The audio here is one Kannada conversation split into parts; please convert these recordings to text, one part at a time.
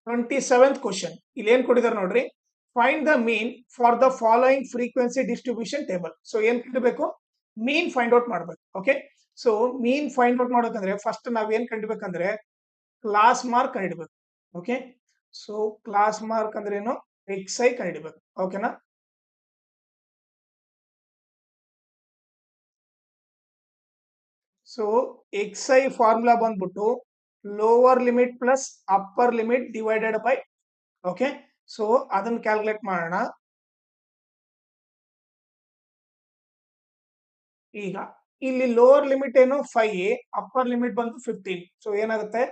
27th ಕ್ವಶನ್ ಇಲ್ಲಿ ಏನ್ ಕೊಟ್ಟಿದ್ದಾರೆ ನೋಡ್ರಿ. Find the mean for the following frequency distribution table. So ಏನ್ ಕಂಡಿಬೇಕು? ಮೀನ್ ಫೈಂಡ್ ಔಟ್ ಮಾಡ್ಬೇಕು. Okay, so mean find out ಮಾಡೋಕಂದ್ರೆ ಫಸ್ಟ್ ನಾವ್ ಏನ್ ಕಂಡಿಬೇಕಂದ್ರೆ ಕ್ಲಾಸ್ ಮಾರ್ಕ್ ಕಂಡಿಡ್ಬೇಕು. ಓಕೆ, ಸೊ ಕ್ಲಾಸ್ ಮಾರ್ಕ್ ಅಂದ್ರೆ ಏನು? xi ಕಂಡಿಡ್ಬೇಕು. ಓಕೆನಾ? ಸೊ xi ಫಾರ್ಮುಲಾ ಬಂದ್ಬಿಟ್ಟು lower limit plus upper limit divided by. Okay, so ಅದನ್ನ ಕ್ಯಾಲ್ಕುಲೇಟ್ ಮಾಡೋಣ. ಈಗ ಇಲ್ಲಿ ಲೋವರ್ ಲಿಮಿಟ್ ಏನು? 5, ಅಪ್ಪರ್ ಲಿಮಿಟ್ ಬಂದು 15. ಸೊ ಏನಾಗುತ್ತೆ?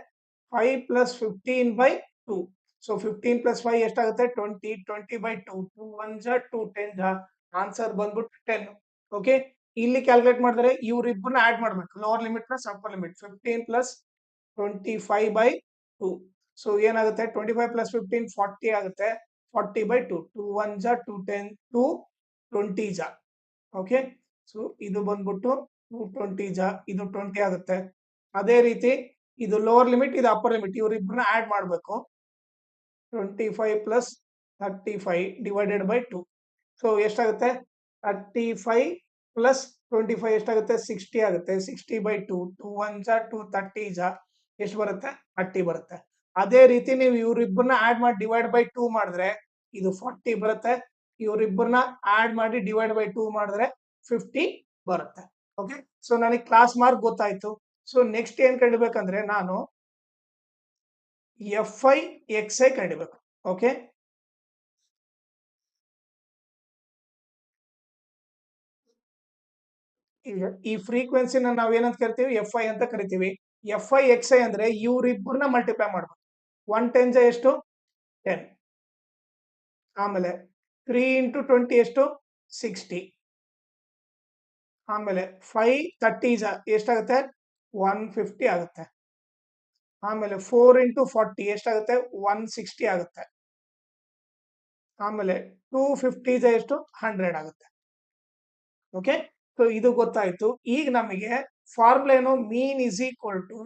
5 ಪ್ಲಸ್ 15 ಬೈ 2. ಸೊ 15 ಪ್ಲಸ್ 5 ಎಷ್ಟಾಗುತ್ತೆ? 20. 20 ಬೈ 2. 2 1 ಜಾ 2 10 ಜಾ. ಆನ್ಸರ್ ಬಂದ್ಬಿಟ್ಟು 10. ಓಕೆ, ಇಲ್ಲಿ ಕ್ಯಾಲ್ಕುಲೇಟ್ ಮಾಡಿದ್ರೆ ಇವ್ರಿಬ್ಬರನ್ನ ಆಡ್ ಮಾಡ್ಬೇಕು. Lower limit plus upper limit. 15 plus 25 by 2. So ಏನಾಗುತ್ತೆ? 25 ಪ್ಲಸ್ 15 40 ಆಗುತ್ತೆ. 40 ಬೈ 2. 2 1 ಜಾ 2 10 2 20 ಜಾ. ಓಕೆ, ಸೊ ಇದು ಬಂದ್ಬಿಟ್ಟು 220 ಜಾ, ಇದು 20 ಆಗುತ್ತೆ. ಅದೇ ರೀತಿ ಇದು ಲೋವರ್ ಲಿಮಿಟ್, ಇದು ಅಪ್ಪರ್ ಲಿಮಿಟ್, ಇವ್ರಿಬ್ಬರನ್ನ ಆಡ್ ಮಾಡಬೇಕು. 25 ಪ್ಲಸ್ 35 ಡಿವೈಡೆಡ್ ಬೈ 2. ಸೊ ಎಷ್ಟಾಗುತ್ತೆ? 35 ಪ್ಲಸ್ 25 ಎಷ್ಟಾಗುತ್ತೆ? 60 ಆಗುತ್ತೆ. 60 ಬೈ 2. 2 1 ಜಾ 2 30 ಜಾ. ಎಷ್ಟು ಬರುತ್ತೆ? 30 ಬರುತ್ತೆ. ಅದೇ ರೀತಿ ನೀವು ಇವ್ರಿಬ್ಬರನ್ನ ಆಡ್ ಮಾಡಿ ಡಿವೈಡ್ ಬೈ 2 ಮಾಡಿದ್ರೆ ಇದು 40 ಬರುತ್ತೆ. ಇವ್ರಿಬ್ಬರನ್ನ ಆಡ್ ಮಾಡಿ ಡಿವೈಡ್ ಬೈ 2 ಮಾಡಿದ್ರೆ 50 ಬರುತ್ತೆ. ಓಕೆ, ಸೊ ನನಗೆ ಕ್ಲಾಸ್ ಮಾರ್ಕ್ ಗೊತ್ತಾಯ್ತು. ಸೊ ನೆಕ್ಸ್ಟ್ ಏನ್ ಕಂಡಿಬೇಕಂದ್ರೆ ನಾನು fi xi ಕಂಡಿಬೇಕು. ಓಕೆ, ಈಗ ಈ ಫ್ರೀಕ್ವೆನ್ಸಿನ ನಾವ್ ಏನಂತ ಕರಿತೀವಿ? fi ಅಂತ ಕರಿತೀವಿ. fi xi ಅಂದ್ರೆ ಇವ್ರಿಬ್ಬರನ್ನ ಮಲ್ಟಿಪ್ಲೈ ಮಾಡ್ಬೇಕು. 1 10 ಜಾ ಎಷ್ಟು? 10. ಆಮೇಲೆ 3 ಇಂಟು 20 ಎಷ್ಟು? 60. ಆಮೇಲೆ 5 30 ಜಾ ಎಷ್ಟಾಗುತ್ತೆ? 150 ಆಗುತ್ತೆ. ಆಮೇಲೆ 4 ಇಂಟು 40 ಎಷ್ಟಾಗುತ್ತೆ? 160 ಆಗುತ್ತೆ. ಆಮೇಲೆ 250 ಜಾ ಎಷ್ಟು? 100 ಆಗುತ್ತೆ. ಓಕೆ, ಸೊ ಇದು ಗೊತ್ತಾಯ್ತು. ಈಗ ನಮಗೆ ಫಾರ್ಮುಲಾ ಏನು? Mean is equal to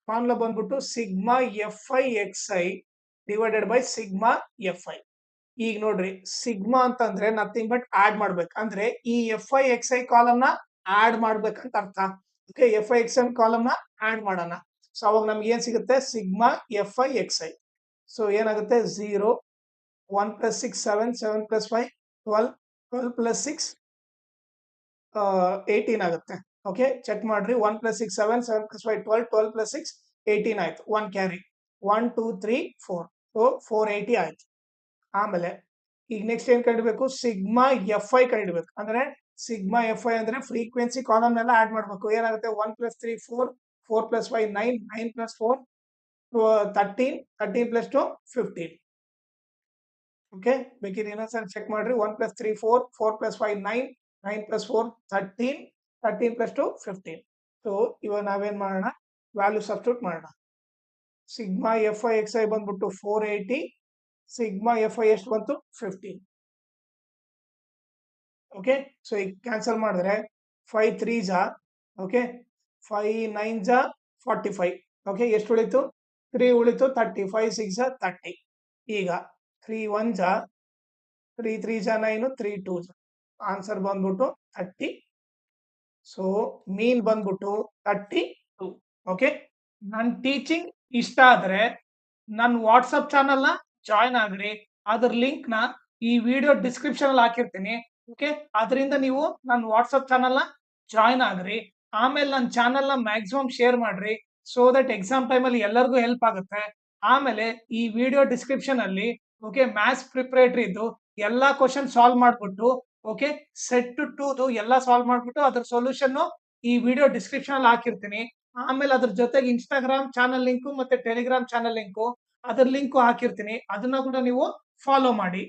formula ಬಂದ್ಬಿಟ್ಟು sigma fi xi divided by sigma fi. ಈಗ ನೋಡ್ರಿ, ಸಿಗ್ಮಾ ಅಂತಂದ್ರೆ ನಥಿಂಗ್ ಬಟ್ ಆಡ್ ಮಾಡ್ಬೇಕು. ಅಂದ್ರೆ ಈ fi xi ಕಾಲಮ್ ನ ಆಡ್ ಮಾಡ್ಬೇಕಂತ ಅರ್ಥ. ಓಕೆ, fi xi ಕಾಲಮ್ ನ ಆಡ್ ಮಾಡೋಣ. ಸೊ ಅವಾಗ ನಮ್ಗೆ ಏನ್ ಸಿಗುತ್ತೆ? Sigma fi xi. ಸೊ ಏನಾಗುತ್ತೆ? 0 1 ಪ್ಲಸ್ 6 7 7 ಪ್ಲಸ್ 5 12 12 ಪ್ಲಸ್ 6 18 ಆಗುತ್ತೆ. ಓಕೆ, ಚೆಕ್ ಮಾಡ್ರಿ. 1 ಪ್ಲಸ್ 6 7 7 ಪ್ಲಸ್ 5 12 12 ಪ್ಲಸ್ 6 18 ಆಯ್ತು. 1 ಕ್ಯಾರಿ. 1 2 3 4. ಸೊ 480 ಆಯ್ತು. ಆಮೇಲೆ ಈಗ ನೆಕ್ಸ್ಟ್ ಏನ್ ಕಂಡಿಬೇಕು? Sigma fi ಕಂಡಿಡ್ಬೇಕು. ಅಂದ್ರೆ ಸಿಗ್ಮಾ fi ಅಂದ್ರೆ ಫ್ರೀಕ್ವೆನ್ಸಿ ಕಾಲಮ್ ನೆಲ್ಲ ಆಡ್ ಮಾಡ್ಬೇಕು. ಏನಾಗುತ್ತೆ? 1 plus 3 4 4 plus 5 9 9 plus 4 13 13 plus 2 15. Okay, ಬೇಕಿದ್ರೆ ಇನ್ನೊಂದ್ಸರಿ ಚೆಕ್ ಮಾಡ್ರಿ. 1 plus 3 4 4 plus 5 9 9 plus 4 13 13 plus 2 15. So ಇವಾಗ ನಾವೇನ್ ಮಾಡೋಣ? ವ್ಯಾಲ್ಯೂ ಸಬ್ಸ್ಟಿಟ್ಯೂಟ್ ಮಾಡೋಣ. ಸಿಗ್ಮಾ fi xi ಬಂದ್ಬಿಟ್ಟು 480. ಸಿಗ್ಮಾ fi ಎಷ್ಟು ಬಂತು? 15. ಓಕೆ, ಸೊ ಈಗ ಕ್ಯಾನ್ಸಲ್ ಮಾಡಿದ್ರೆ 5 3 ಜಾ. ಓಕೆ, 5 9 ಜಾ 45. ಓಕೆ, ಎಷ್ಟು ಉಳಿತು? 3 ಉಳಿತು. 30. 5 6 ಜಾ 30. ಈಗ 3 1 ಜಾ 3 3 ಜಾ 9 3 2 ಜಾ. ಆನ್ಸರ್ ಬಂದ್ಬಿಟ್ಟು 30. ಸೊ ಮೀನ್ ಬಂದ್ಬಿಟ್ಟು 32. ಓಕೆ, ನನ್ನ ಟೀಚಿಂಗ್ ಇಷ್ಟ ಆದ್ರೆ ನನ್ನ ವಾಟ್ಸಪ್ ಚಾನಲ್ ನ ಜಾಯ್ನ್ ಆಗ್ರಿ. ಅದ್ರ ಲಿಂಕ್ ನ ಈ ವಿಡಿಯೋ ಡಿಸ್ಕ್ರಿಪ್ಷನ್ ಅಲ್ಲಿ ಹಾಕಿರ್ತೀನಿ. ಓಕೆ, ಅದರಿಂದ ನೀವು ನನ್ನ ವಾಟ್ಸಪ್ ಚಾನಲ್ ನ ಜಾಯ್ನ್ ಆಗ್ರಿ. ಆಮೇಲೆ ನನ್ನ ಚಾನಲ್ ನ ಮ್ಯಾಕ್ಸಿಮಮ್ ಶೇರ್ ಮಾಡ್ರಿ. ಸೊ ದಟ್ ಎಕ್ಸಾಮ್ ಟೈಮ್ ಅಲ್ಲಿ ಎಲ್ಲರಿಗೂ ಹೆಲ್ಪ್ ಆಗುತ್ತೆ. ಆಮೇಲೆ ಈ ವಿಡಿಯೋ ಡಿಸ್ಕ್ರಿಪ್ಷನ್ ಅಲ್ಲಿ ಓಕೆ ಮ್ಯಾಥ್ಸ್ ಪ್ರಿಪರೇಟರಿ ಇದ್ದು ಎಲ್ಲಾ ಕ್ವಶನ್ ಸಾಲ್ವ್ ಮಾಡ್ಬಿಟ್ಟು ಓಕೆ ಸೆಟ್ ಟು ಎಲ್ಲ ಸಾಲ್ವ್ ಮಾಡ್ಬಿಟ್ಟು ಅದ್ರ ಸೊಲ್ಯೂಷನ್ ಈ ವಿಡಿಯೋ ಡಿಸ್ಕ್ರಿಪ್ಷನ್ ಅಲ್ಲಿ ಹಾಕಿರ್ತೀನಿ. ಆಮೇಲೆ ಅದ್ರ ಜೊತೆಗೆ ಇನ್ಸ್ಟಾಗ್ರಾಮ್ ಚಾನಲ್ ಲಿಂಕು ಮತ್ತೆ ಟೆಲಿಗ್ರಾಮ್ ಚಾನಲ್ ಲಿಂಕು ಅದ್ರ ಲಿಂಕು ಹಾಕಿರ್ತೀನಿ. ಅದನ್ನ ಕೂಡ ನೀವು ಫಾಲೋ ಮಾಡಿ.